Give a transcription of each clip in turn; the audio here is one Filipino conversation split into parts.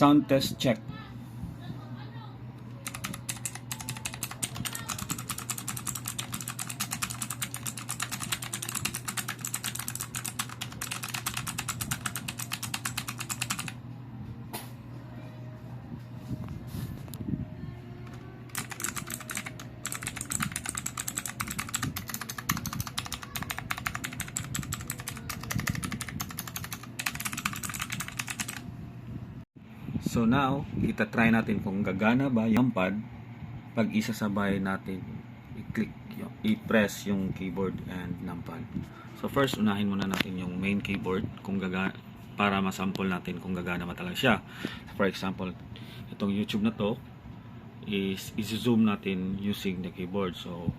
Sound test check. So now, itatry natin kung gagana ba yung pad pag isasabay natin i-press yung keyboard and numpad. So first, unahin muna natin yung main keyboard kung gagana, para masample natin kung gagana ba talaga siya. For example, itong YouTube na to is i-zoom natin using the keyboard. So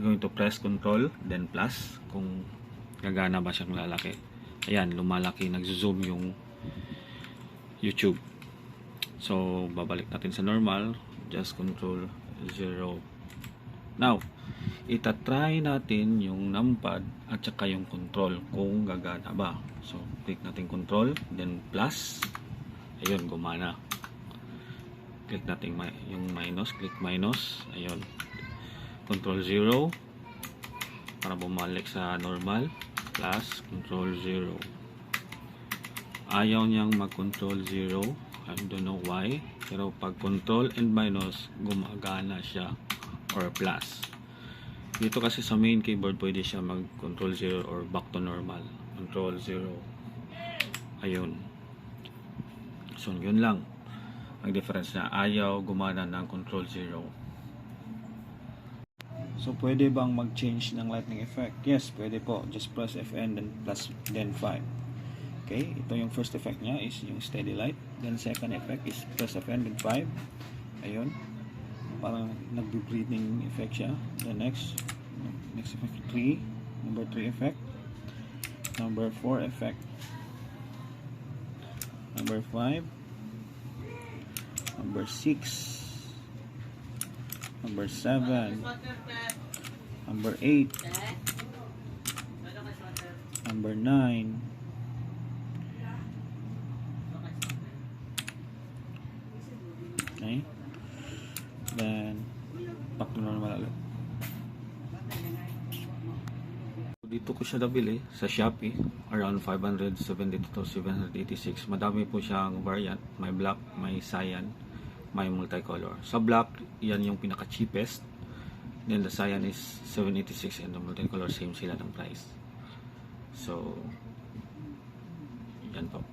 going to press Control then plus kung gagana ba siyang lalaki. Ayan, lumalaki, nag-zoom yung YouTube. So babalik natin sa normal, just Control 0. Now itatry natin yung numpad at saka yung control kung gagana ba. So click natin Control then plus, ayun, gumana. Click natin yung minus, click minus, ayun, Control 0 para bumalik sa normal, plus Control 0. Ayaw niyang mag-control 0, I don't know why, pero pag control and minus gumagana siya, or plus. Dito kasi sa main keyboard pwede siya mag-control 0 or back to normal, control 0. Ayun. So yun lang ang difference na ayaw gumana ng control 0. So pwede bang mag-change ng lightning effect? Yes, pwede po. Just press Fn then plus then 5. Okay, ito yung first effect niya is yung steady light. Then second effect is press Fn then 5. Ayun, parang nag-breathing effect siya. Then next effect 3, number 3 effect, number 4 effect, number 5, number 6, number 7, number 8, number 9, okay, then back to normal ulit. Dito ko siya nabili sa Shopee, around 572 to 786. Madami po siyang variant, may black, may cyan, may multicolor. Sa black, yan yung pinaka cheapest, then the cyan is 786 and the multicolor same sila ng price. So yan po.